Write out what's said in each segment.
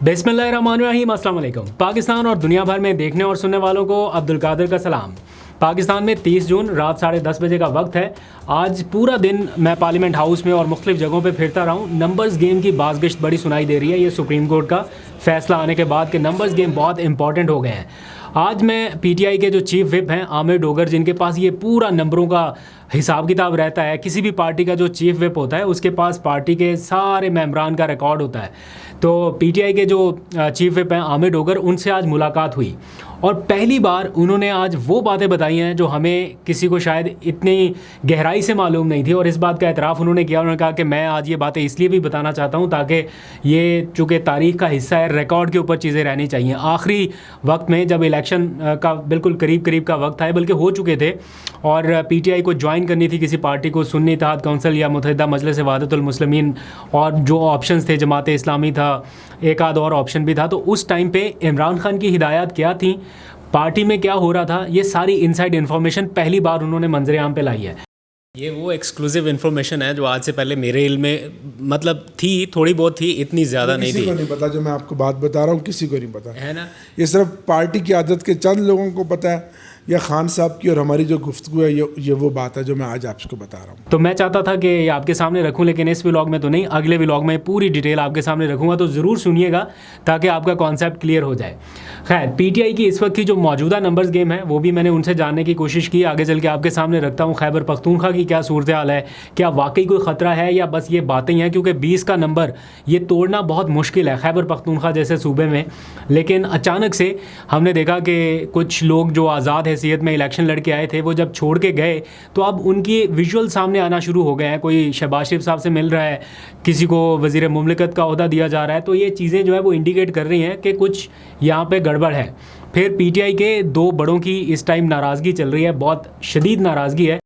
बिस्मिल्लाहिर्रहमानिर्रहीम, अस्सलाम वालेकुम। पाकिस्तान और दुनिया भर में देखने और सुनने वालों को अब्दुल कादिर का सलाम। पाकिस्तान में 30 जून रात 10:30 बजे का वक्त है। आज पूरा दिन मैं पार्लियामेंट हाउस में और मुख्तलिफ जगहों पे फिरता रहा हूँ। नंबर्स गेम की बाज़गिश्त बड़ी सुनाई दे रही है। ये सुप्रीम कोर्ट का फैसला आने के बाद के नंबर्स गेम बहुत इंपॉर्टेंट हो गए हैं। आज मैं पीटीआई के जो चीफ विप हैं आमिर डोगर, जिनके पास ये पूरा नंबरों का हिसाब किताब रहता है। किसी भी पार्टी का जो चीफ विप होता है उसके पास पार्टी के सारे मेंबरान का रिकॉर्ड होता है। तो पीटीआई के जो चीफ विप हैं आमिर डोगर, उनसे आज मुलाकात हुई और पहली बार उन्होंने आज वो बातें बताई हैं जो हमें किसी को शायद इतनी गहराई से मालूम नहीं थी। और इस बात का एतराफ़ उन्होंने किया। उन्होंने कहा कि मैं आज ये बातें इसलिए भी बताना चाहता हूँ ताकि ये चूँकि तारीख़ का हिस्सा है, रिकॉर्ड के ऊपर चीज़ें रहनी चाहिए। आखिरी वक्त में जब इलेक्शन का बिल्कुल करीब का वक्त था, बल्कि हो चुके थे, और पीटीआई को ज्वाइन करनी थी किसी पार्टी को, सुन्नी इत्तेहाद कौंसिल या मुत्तहिदा मजलिस वहदतुल मुस्लिमीन, और जो ऑप्शंस थे जमात इस्लामी था, एक आध और ऑप्शन भी था। तो उस टाइम पे इमरान खान की हिदायत क्या थी, पार्टी में क्या हो रहा था, ये सारी इनसाइड इन्फॉर्मेशन पहली बार उन्होंने मंजरे आम पे लाई है। ये वो एक्सक्लूसिव इन्फॉर्मेशन है जो आज से पहले मेरे इल्म में मतलब थी, थोड़ी बहुत थी, इतनी ज़्यादा नहीं थी। किसी को नहीं पता जो मैं आपको बात बता रहा हूँ, किसी को नहीं पता है ना। ये सिर्फ पार्टी की आदत के चंद लोगों को पता है, या खान साहब की और हमारी जो गुफ्तगू है ये वो बात है जो मैं आज आपको बता रहा हूँ। तो मैं चाहता था कि ये आपके सामने रखूं, लेकिन इस व्लॉग में तो नहीं, अगले व्लॉग में पूरी डिटेल आपके सामने रखूंगा। तो ज़रूर सुनिएगा ताकि आपका कॉन्सेप्ट क्लियर हो जाए। खैर, पीटीआई की इस वक्त की जो मौजूदा नंबर्स गेम है वो भी मैंने उनसे जानने की कोशिश की। आगे चल के आपके सामने रखता हूँ। खैबर पख्तूनख्वा की क्या सूरत हाल है, क्या वाकई कोई ख़तरा है या बस ये बातें हैं, क्योंकि 20 का नंबर ये तोड़ना बहुत मुश्किल है खैबर पख्तूनख्वा जैसे सूबे में। लेकिन अचानक से हमने देखा कि कुछ लोग जो आज़ाद हैसियत में इलेक्शन के आए थे, वो जब छोड़ के गए तो अब उनकी विजुअल सामने आना शुरू हो गए हैं। कोई शहबाज शरीफ साहब से मिल रहा है, किसी को वज़ीर मुमलिकत का ओहदा दिया जा रहा है। तो ये चीज़ें जो है वो इंडिकेट कर रही हैं कि कुछ यहाँ पे गड़बड़ है। फिर पीटीआई के दो बड़ों की इस टाइम नाराज़गी चल रही है, बहुत शदीद नाराज़गी है,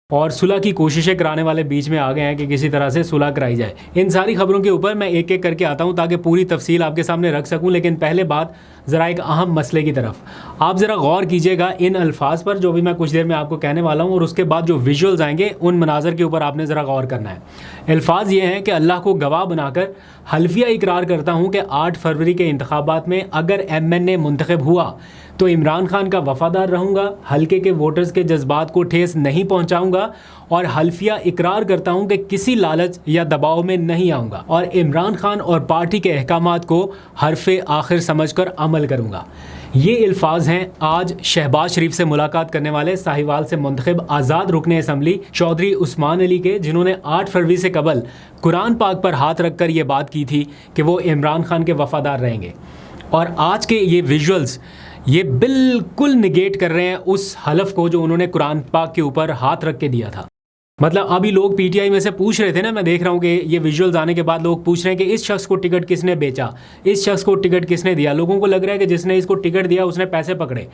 और सुलह की कोशिशें कराने वाले बीच में आ गए हैं कि किसी तरह से सुलह कराई जाए। इन सारी खबरों के ऊपर मैं एक एक करके आता हूं ताकि पूरी तफसील आपके सामने रख सकूं। लेकिन पहले बात ज़रा एक अहम मसले की तरफ, आप ज़रा गौर कीजिएगा इन अल्फाज पर जो भी मैं कुछ देर में आपको कहने वाला हूं, और उसके बाद जो विजुअल्स आएंगे उन मनाजर के ऊपर आपने ज़रा गौर करना है। अल्फाज ये हैं कि अल्लाह को गवाह बनाकर हल्फिया इकरार करता हूँ कि 8 फरवरी के इंतखाबात में अगर MNA मुंतखब हुआ तो इमरान खान का वफ़ादार रहूँगा, हल्के के वोटर्स के जज्बात को ठेस नहीं पहुँचाऊँगा, और हल्फिया इकरार करता हूँ कि किसी लालच या दबाव में नहीं आऊँगा, और इमरान खान और पार्टी के अहकामात को हरफ़े आखिर समझकर अमल करूँगा। ये अल्फाज हैं आज शहबाज शरीफ से मुलाकात करने वाले साहिवाल से मुंतखब आज़ाद रुकने असम्बली चौधरी उस्मान अली के, जिन्होंने 8 फरवरी से कबल कुरान पाक पर हाथ रखकर ये बात की थी कि वो इमरान खान के वफ़ादार रहेंगे। और आज के ये विजुअल्स ये बिल्कुल निगेट कर रहे हैं उस हलफ को जो उन्होंने कुरान पाक के ऊपर हाथ रख के दिया था। मतलब अभी लोग पीटीआई में से पूछ रहे थे ना, मैं देख रहा हूँ कि ये विजुअल्स आने के बाद लोग पूछ रहे हैं कि इस शख्स को टिकट किसने बेचा, इस शख्स को टिकट किसने दिया। लोगों को लग रहा है कि जिसने इसको टिकट दिया उसने पैसे पकड़े।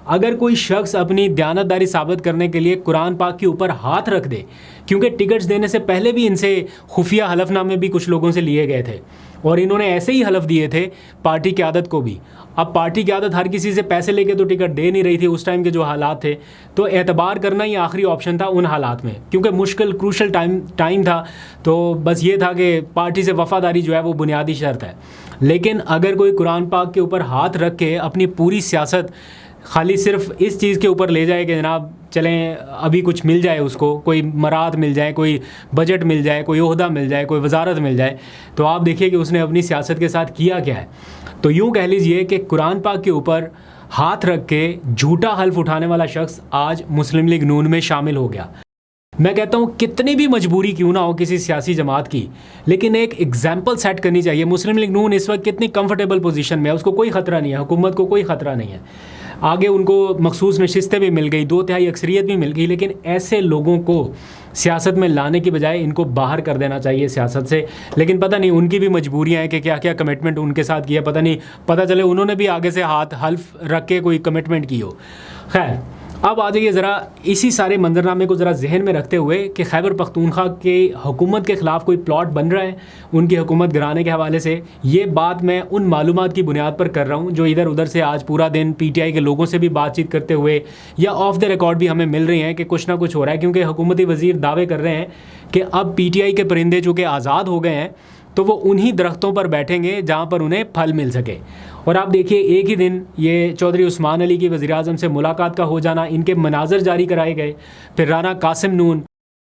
अगर कोई शख्स अपनी दयानतदारी साबित करने के लिए कुरान पाक के ऊपर हाथ रख दे, क्योंकि टिकट्स देने से पहले भी इनसे खुफिया हलफनामे भी कुछ लोगों से लिए गए थे और इन्होंने ऐसे ही हलफ दिए थे पार्टी की आदत को भी। अब पार्टी की आदत हर किसी से पैसे लेके तो टिकट दे नहीं रही थी उस टाइम के जो हालात थे, तो एतबार करना ही आखिरी ऑप्शन था उन हालात में, क्योंकि मुश्किल क्रूशल टाइम था। तो बस ये था कि पार्टी से वफ़ादारी जो है वो बुनियादी शर्त है। लेकिन अगर कोई कुरान पाक के ऊपर हाथ रख के अपनी पूरी सियासत खाली सिर्फ इस चीज़ के ऊपर ले जाए कि जनाब चलें अभी कुछ मिल जाए, उसको कोई मराद मिल जाए, कोई बजट मिल जाए, कोई ओहदा मिल जाए, कोई वजारत मिल जाए, तो आप देखिए कि उसने अपनी सियासत के साथ किया क्या है। तो यूँ कह लीजिए कि कुरान पाक के ऊपर हाथ रख के झूठा हल्फ उठाने वाला शख्स आज मुस्लिम लीग नून में शामिल हो गया। मैं कहता हूँ कितनी भी मजबूरी क्यों ना हो किसी सियासी जमात की, लेकिन एक एग्जाम्पल सेट करनी चाहिए। मुस्लिम लीग नून इस वक्त कितनी कंफर्टेबल पोजीशन में है, उसको कोई ख़तरा नहीं है, हुकूमत को कोई ख़तरा नहीं है, आगे उनको मखसूस नशिस्तें भी मिल गई, 2/3 अक्सरियत भी मिल गई। लेकिन ऐसे लोगों को सियासत में लाने की बजाय इनको बाहर कर देना चाहिए सियासत से। लेकिन पता नहीं उनकी भी मजबूरियाँ हैं कि क्या क्या कमिटमेंट उनके साथ किया, पता नहीं, पता चले उन्होंने भी आगे से हाथ हल्फ रख के कोई कमिटमेंट की हो। खैर, अब आ जाइए ज़रा इसी सारे मंजरनामे को ज़रा जहन में रखते हुए कि खैबर पख्तूनख्वा के हुकूमत के ख़िलाफ़ कोई प्लॉट बन रहा है उनकी हुकूमत गिराने के हवाले से। ये बात मैं उन मालूमात की बुनियाद पर कर रहा हूँ जो इधर उधर से आज पूरा दिन पीटीआई के लोगों से भी बातचीत करते हुए या ऑफ द रिकॉर्ड भी हमें मिल रही हैं कि कुछ ना कुछ हो रहा है। क्योंकि हुकूमती वज़ीर दावे कर रहे हैं कि अब पीटीआई के परिंदे जो कि आज़ाद हो गए हैं तो वो उन्हीं दरख्तों पर बैठेंगे जहाँ पर उन्हें फल मिल सके। और आप देखिए एक ही दिन ये चौधरी उस्मान अली की वज़ीर-ए-आज़म से मुलाकात का हो जाना, इनके मनाज़र जारी कराए गए, फिर राना कासिम नून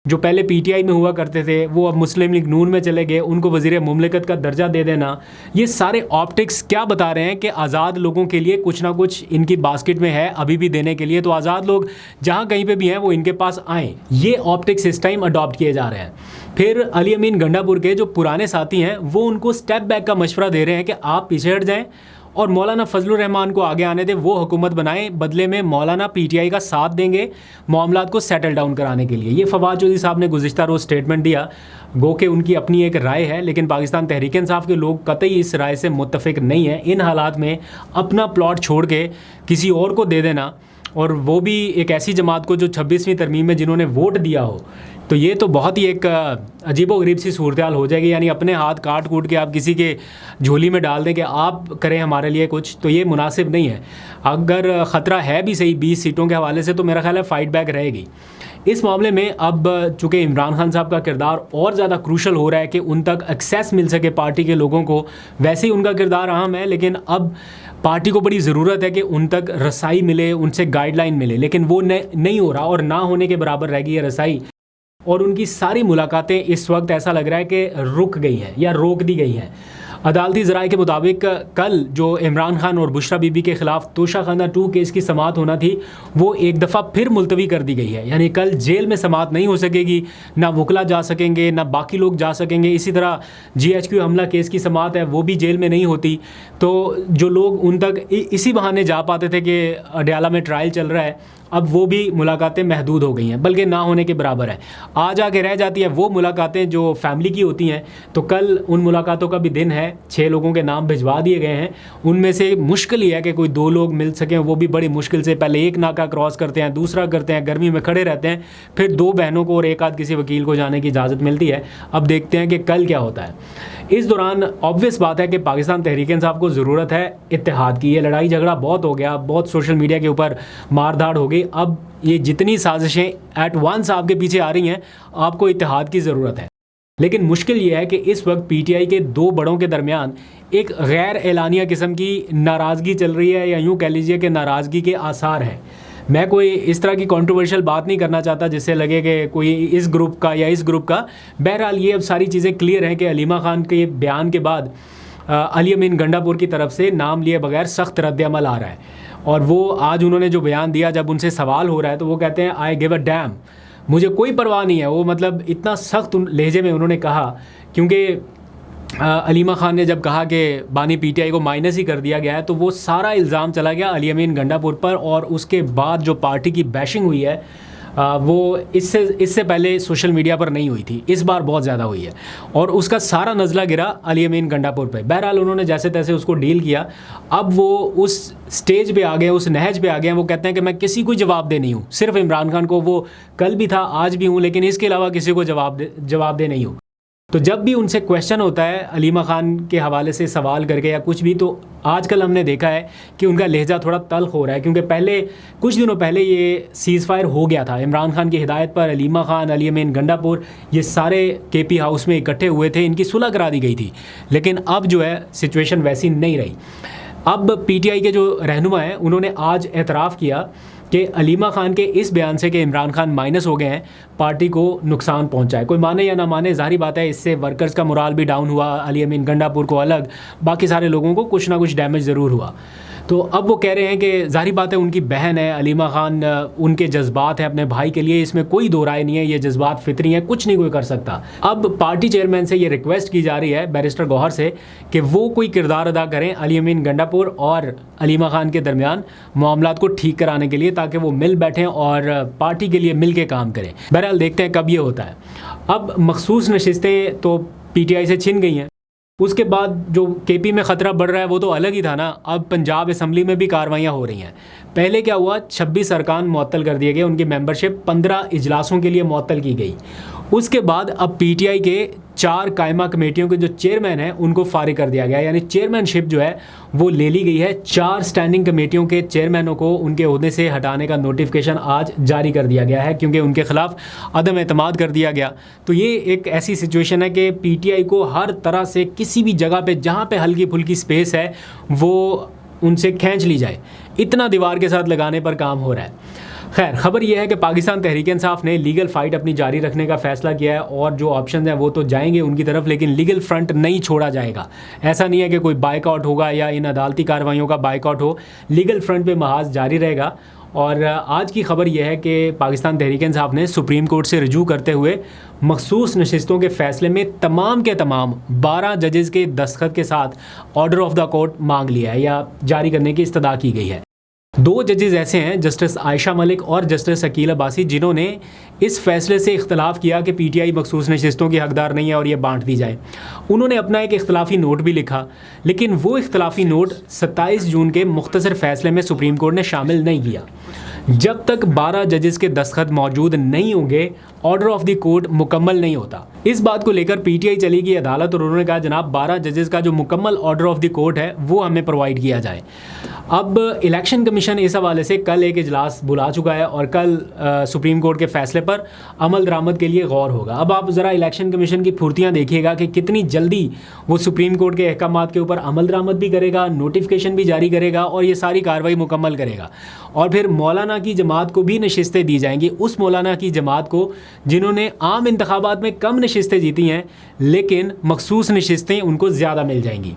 जो पहले पीटीआई में हुआ करते थे वो अब मुस्लिम लीग नून में चले गए, उनको वज़ीर मुमलिकत का दर्जा दे देना, ये सारे ऑप्टिक्स क्या बता रहे हैं कि आज़ाद लोगों के लिए कुछ ना कुछ इनकी बास्केट में है अभी भी देने के लिए, तो आज़ाद लोग जहाँ कहीं पे भी हैं वो इनके पास आएँ। ये ऑप्टिक्स इस टाइम अडॉप्ट किए जा रहे हैं। फिर अली अमीन गंडापुर के जो पुराने साथी हैं वो उनको स्टेप बैक का मशवरा दे रहे हैं कि आप पीछे हट जाएँ और मौलाना फजलुर रहमान को आगे आने दें, वो हुकूमत बनाएं, बदले में मौलाना पीटीआई का साथ देंगे मामलात को सेटल डाउन कराने के लिए। ये फवाद चौधरी साहब ने गुज़िश्ता रोज़ स्टेटमेंट दिया, गो के उनकी अपनी एक राय है, लेकिन पाकिस्तान तहरीक इंसाफ के लोग कतई इस राय से मुत्तफ़िक नहीं है। इन हालात में अपना प्लॉट छोड़ के किसी और को दे देना, और वो भी एक ऐसी जमात को जो 26वीं तरमीम में जिन्होंने वोट दिया हो, तो ये तो बहुत ही एक अजीबोगरीब सी सूरत हाल हो जाएगी। यानी अपने हाथ काट कूट के आप किसी के झोली में डाल दें कि आप करें हमारे लिए कुछ, तो ये मुनासिब नहीं है। अगर ख़तरा है भी सही 20 सीटों के हवाले से, तो मेरा ख्याल है फ़ाइट बैक रहेगी। इस मामले में अब चूँकि इमरान खान साहब का किरदार और ज़्यादा क्रूशल हो रहा है कि उन तक एक्सेस मिल सके पार्टी के लोगों को, वैसे ही उनका किरदार अहम है, लेकिन अब पार्टी को बड़ी ज़रूरत है कि उन तक रसाई मिले, उनसे गाइडलाइन मिले, लेकिन वो नहीं हो रहा, और ना होने के बराबर रह गई ये रसाई। और उनकी सारी मुलाकातें इस वक्त ऐसा लग रहा है कि रुक गई हैं या रोक दी गई हैं। अदालती ज़राए के मुताबिक कल जो इमरान खान और बुशरा बीबी के ख़िलाफ़ तोशाखाना 2 केस की समाअत होना थी, वो एक दफ़ा फिर मुलतवी कर दी गई है। यानी कल जेल में समाअत नहीं हो सकेगी, ना वकला जा सकेंगे, ना बाकी लोग जा सकेंगे। इसी तरह GHQ हमला केस की समाअत है, वो भी जेल में नहीं होती। तो जो लोग उन तक इसी बहाने जा पाते थे कि अडयाला में ट्रायल चल रहा है, अब वो भी मुलाकातें महदूद हो गई हैं, बल्कि ना होने के बराबर है। आज आके रह जाती है वो मुलाकातें जो फैमिली की होती हैं। तो कल उन मुलाकातों का भी दिन है, 6 लोगों के नाम भिजवा दिए गए हैं। उनमें से मुश्किल ही है कि कोई 2 लोग मिल सकें, वो भी बड़ी मुश्किल से। पहले एक नाका क्रॉस करते हैं, दूसरा करते हैं, गर्मी में खड़े रहते हैं, फिर 2 बहनों को और एक आध किसी वकील को जाने की इजाज़त मिलती है। अब देखते हैं कि कल क्या होता है। इस दौरान ऑब्वियस बात है कि पाकिस्तान तहरीक इंसाफ को ज़रूरत है इत्तेहाद की। ये लड़ाई झगड़ा बहुत हो गया, बहुत सोशल मीडिया के ऊपर मार धाड़ हो गई। अब ये जितनी साजिशें एट वंस आपके पीछे आ रही हैं, आपको इत्तेहाद की ज़रूरत है। लेकिन मुश्किल ये है कि इस वक्त पीटीआई के 2 बड़ों के दरमियान एक गैर एलानिया किस्म की नाराज़गी चल रही है, या यूँ कह लीजिए कि नाराज़गी के आसार हैं। मैं कोई इस तरह की कंट्रोवर्शियल बात नहीं करना चाहता जिससे लगे कि कोई इस ग्रुप का या इस ग्रुप का। बहरहाल ये अब सारी चीज़ें क्लियर हैं कि अलीमा खान के बयान के बाद अली अमीन गंडापुर की तरफ से नाम लिए बगैर सख्त रद्द-ए-अमल आ रहा है। और वो आज उन्होंने जो बयान दिया, जब उनसे सवाल हो रहा है तो वो कहते हैं आई गिव अ डैम, मुझे कोई परवाह नहीं है। वो मतलब इतना सख्त लहजे में उन्होंने कहा, क्योंकि अलीमा खान ने जब कहा कि बानी पीटीआई को माइनस ही कर दिया गया है, तो वो सारा इल्ज़ाम चला गया अली अमीन गंडापुर पर। और उसके बाद जो पार्टी की बैशिंग हुई है वो इससे पहले सोशल मीडिया पर नहीं हुई थी, इस बार बहुत ज़्यादा हुई है। और उसका सारा नज़ला गिरा अली अमीन गंडापुर पे। बहरहाल उन्होंने जैसे तैसे उसको डील किया। अब वो उस स्टेज पे आ गए, उस नहज पे आ गए। वो कहते हैं कि मैं किसी को जवाब दे नहीं हूँ, सिर्फ इमरान खान को। वो कल भी था, आज भी हूँ, लेकिन इसके अलावा किसी को जवाब दे नहीं हूँ। तो जब भी उनसे क्वेश्चन होता है अलीमा खान के हवाले से सवाल करके या कुछ भी, तो आजकल हमने देखा है कि उनका लहजा थोड़ा तल्ख हो रहा है। क्योंकि पहले कुछ दिनों पहले ये सीज़ फायर हो गया था इमरान खान की हिदायत पर। अलीमा खान, अली अमीन गंडापुर, ये सारे KP हाउस में इकट्ठे हुए थे, इनकी सुलह करा दी गई थी। लेकिन अब जो है सिचुएशन वैसी नहीं रही। अब PTI के जो रहनुमा हैं उन्होंने आज एतराफ़ किया कि अलीमा खान के इस बयान से कि इमरान खान माइनस हो गए हैं, पार्टी को नुकसान पहुंचा है। कोई माने या ना माने, ज़ाहिर बात है इससे वर्कर्स का मोराल भी डाउन हुआ, अली अमीन गंडापुर को अलग, बाकी सारे लोगों को कुछ ना कुछ डैमेज ज़रूर हुआ। तो अब वो कह रहे हैं कि ज़ाहिर बात है उनकी बहन है अलीमा खान, उनके जज्बात हैं अपने भाई के लिए, इसमें कोई दो राय नहीं है, ये जज्बात फितरी हैं, कुछ नहीं कोई कर सकता। अब पार्टी चेयरमैन से ये रिक्वेस्ट की जा रही है बैरिस्टर गौहर से कि वो कोई किरदार अदा करें अली अमीन गंडापुर और अलीमा खान के दरमियान मामलात को ठीक कराने के लिए, ताकि वो मिल बैठें और पार्टी के लिए मिल के काम करें। बहरहाल देखते हैं कब ये होता है। अब मखसूस नशिस्तें तो PTI से छिन गई हैं। उसके बाद जो KP में ख़तरा बढ़ रहा है वो तो अलग ही था ना। अब पंजाब असम्बली में भी कार्रवाइयाँ हो रही हैं। पहले क्या हुआ, 26 अरकान मुअत्तल कर दिए गए, उनकी मेंबरशिप 15 इजलासों के लिए मुअत्तल की गई। उसके बाद अब पीटीआई के 4 कायमा कमेटियों के जो चेयरमैन हैं उनको फारिग कर दिया गया, यानी चेयरमैनशिप जो है वो ले ली गई है। 4 स्टैंडिंग कमेटियों के चेयरमैनों को उनके ओहदे से हटाने का नोटिफिकेशन आज जारी कर दिया गया है, क्योंकि उनके खिलाफ अदम एतमाद कर दिया गया। तो ये एक ऐसी सिचुएशन है कि पीटीआई को हर तरह से किसी भी जगह पे जहाँ पे हल्की फुल्की स्पेस है वो उनसे खींच ली जाए, इतना दीवार के साथ लगाने पर काम हो रहा है। खैर, खबर यह है कि पाकिस्तान तहरीक इंसाफ ने लीगल फाइट अपनी जारी रखने का फैसला किया है और जो ऑप्शन हैं वो तो जाएंगे उनकी तरफ, लेकिन लीगल फ्रंट नहीं छोड़ा जाएगा। ऐसा नहीं है कि कोई बाइकआउट होगा या इन अदालती कार्रवाइयों का बाइकआउट हो, लीगल फ्रंट पे महाज जारी रहेगा। और आज की खबर यह है कि पाकिस्तान तहरीक इंसाफ ने सुप्रीम कोर्ट से रजू करते हुए मखसूस नशिस्तों के फैसले में तमाम के तमाम 12 जजेज़ के दस्तखत के साथ ऑर्डर ऑफ द कोर्ट मांग लिया है या जारी करने की इस्तदा की गई है। 2 जजेस ऐसे हैं, जस्टिस आयशा मलिक और जस्टिस अकील अब्बासी, जिन्होंने इस फैसले से इख्तलाफ किया कि पीटीआई मखसूस नशिस्तों की हकदार नहीं है और ये बांट दी जाए। उन्होंने अपना एक इख्तलाफी नोट भी लिखा, लेकिन वो इख्तलाफी नोट 27 जून के मुख्तसर फैसले में सुप्रीम कोर्ट ने शामिल नहीं किया। जब तक 12 जजेस के दस्तखत मौजूद नहीं होंगे ऑर्डर ऑफ द कोर्ट मुकम्मल नहीं होता। इस बात को लेकर पीटीआई चली गई अदालत और उन्होंने कहा जनाब 12 जजेस का जो मुकम्मल ऑर्डर ऑफ द कोर्ट है वो हमें प्रोवाइड किया जाए। अब इलेक्शन कमीशन इस हवाले से कल एक इजलास बुला चुका है और कल सुप्रीम कोर्ट के फैसले पर अमल दरामद के लिए गौर होगा। अब आप ज़रा इलेक्शन कमीशन की फुर्तियाँ देखिएगा कि कितनी जल्दी वो सुप्रीम कोर्ट के अहकामात के ऊपर अमल दरामद भी करेगा, नोटिफिकेशन भी जारी करेगा और ये सारी कार्रवाई मुकम्मल करेगा। और फिर मौलाना की जमात को भी नशिस्तें दी जाएंगी, उस मौलाना की जमात को जिन्होंने आम इंतखाबात में कम नशिस्तें जीती हैं लेकिन मखसूस नशिस्तें उनको ज़्यादा मिल जाएंगी।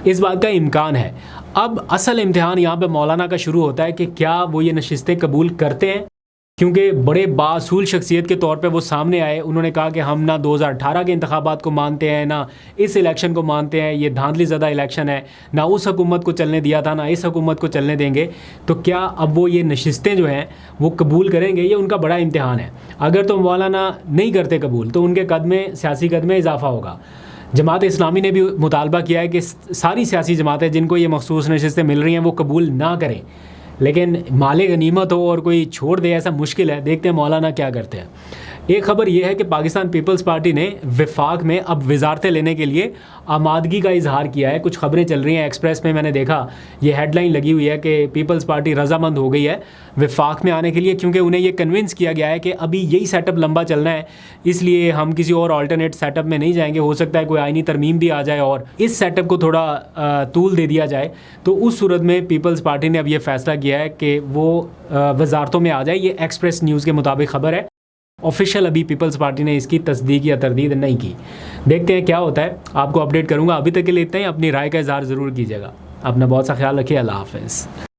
इस बात का इम्कान है। अब असल इम्तिहान यहाँ पे मौलाना का शुरू होता है कि क्या वो ये नशिस्तें कबूल करते हैं, क्योंकि बड़े बासूल शख्सियत के तौर पे वो सामने आए। उन्होंने कहा कि हम ना 2018 के इंतखाबात को मानते हैं, ना इस इलेक्शन को मानते हैं, ये धांधली ज़दा इलेक्शन है, ना उस हुकूमत को चलने दिया था ना इस हुकूमत को चलने देंगे। तो क्या अब वो ये नशिस्तें जो हैं वो कबूल करेंगे? ये उनका बड़ा इम्तिहान है। अगर तो मौलाना नहीं करते कबूल तो उनके कद में, सियासी कद में इजाफा होगा। जमात इस्लामी ने भी मुतालबा किया है कि सारी सियासी जमातें जिनको ये मखसूस नशिस्तें मिल रही हैं वो कबूल ना करें, लेकिन माले गनीमत हो और कोई छोड़ दे ऐसा मुश्किल है। देखते हैं मौलाना क्या करते हैं। एक खबर यह है कि पाकिस्तान पीपल्स पार्टी ने वफाक में अब वजारतें लेने के लिए आमादगी का इजहार किया है। कुछ खबरें चल रही हैं, एक्सप्रेस में मैंने देखा ये हेडलाइन लगी हुई है कि पीपल्स पार्टी रजामंद हो गई है वफाक में आने के लिए, क्योंकि उन्हें ये कन्विंस किया गया है कि अभी यही सेटअप लंबा चलना है, इसलिए हम किसी और अल्टरनेट सेटअप में नहीं जाएंगे। हो सकता है कोई आईनी तरमीम भी आ जाए और इस सेटअप को थोड़ा तूल दे दिया जाए। तो उस सूरत में पीपल्स पार्टी ने अब ये फैसला किया है कि वो वजारतों में आ जाए। ये एक्सप्रेस न्यूज़ के मुताबिक खबर है। ऑफिशियल अभी पीपल्स पार्टी ने इसकी तस्दीक या तरदीद नहीं की। देखते हैं क्या होता है, आपको अपडेट करूंगा। अभी तक के लिए इतना ही। अपनी राय का इजहार ज़रूर कीजिएगा। अपना बहुत सा ख्याल रखिए। अल्लाह हाफ़िज़।